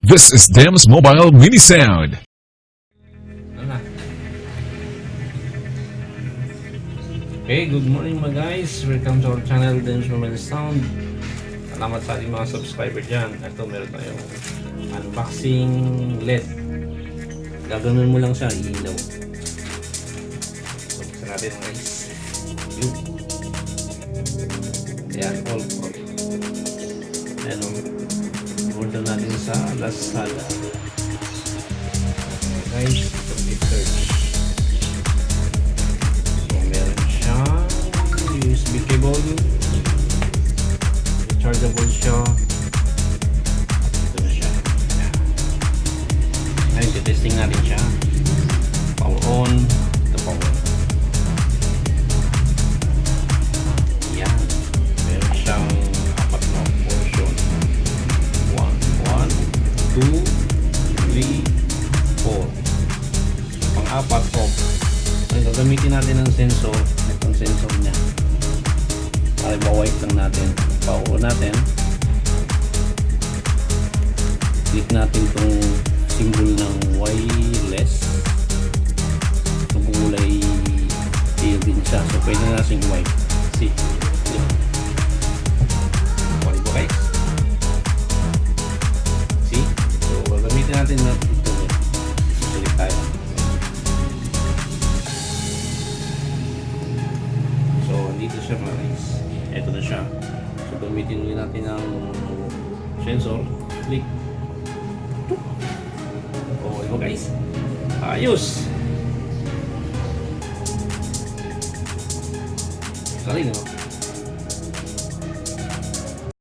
This is Dem's Mobile Mini Sound. Okay, good morning mga guys. Welcome to our channel, Dem's Mobile Sound. Salamat sa ating mga subscriber dyan. Ito, meron tayong unboxing LED. Gaganon mo lang siya, iilaw. So, buksan natin guys. Ayan, all pro. Ayan o. Order natin sa Lazada. Guys, ito i-search. So, meron siyang USB cable. Rechargeable siya. Ito na siya. Ngayon, testing natin siya. Power on. Ito power. Yan. Meron siyang apat na portion. 1, 2, 3, 4. Pang-apat off. Ngayon, gagamitin natin ang sensor. Itong sensor niya. Para ba-wipe lang natin. Power natin. Click natin itong symbol ng wireless. Ito kulay teal din siya. So pwede na natin wipe. See? Okay po guys? See? So gagamitin natin na ito. Click tayo. So dito siya mga guys. Ito na siya. So gamitin ulit natin ang sensor. Click. Oh, ito guys. Ayos. Galing, no?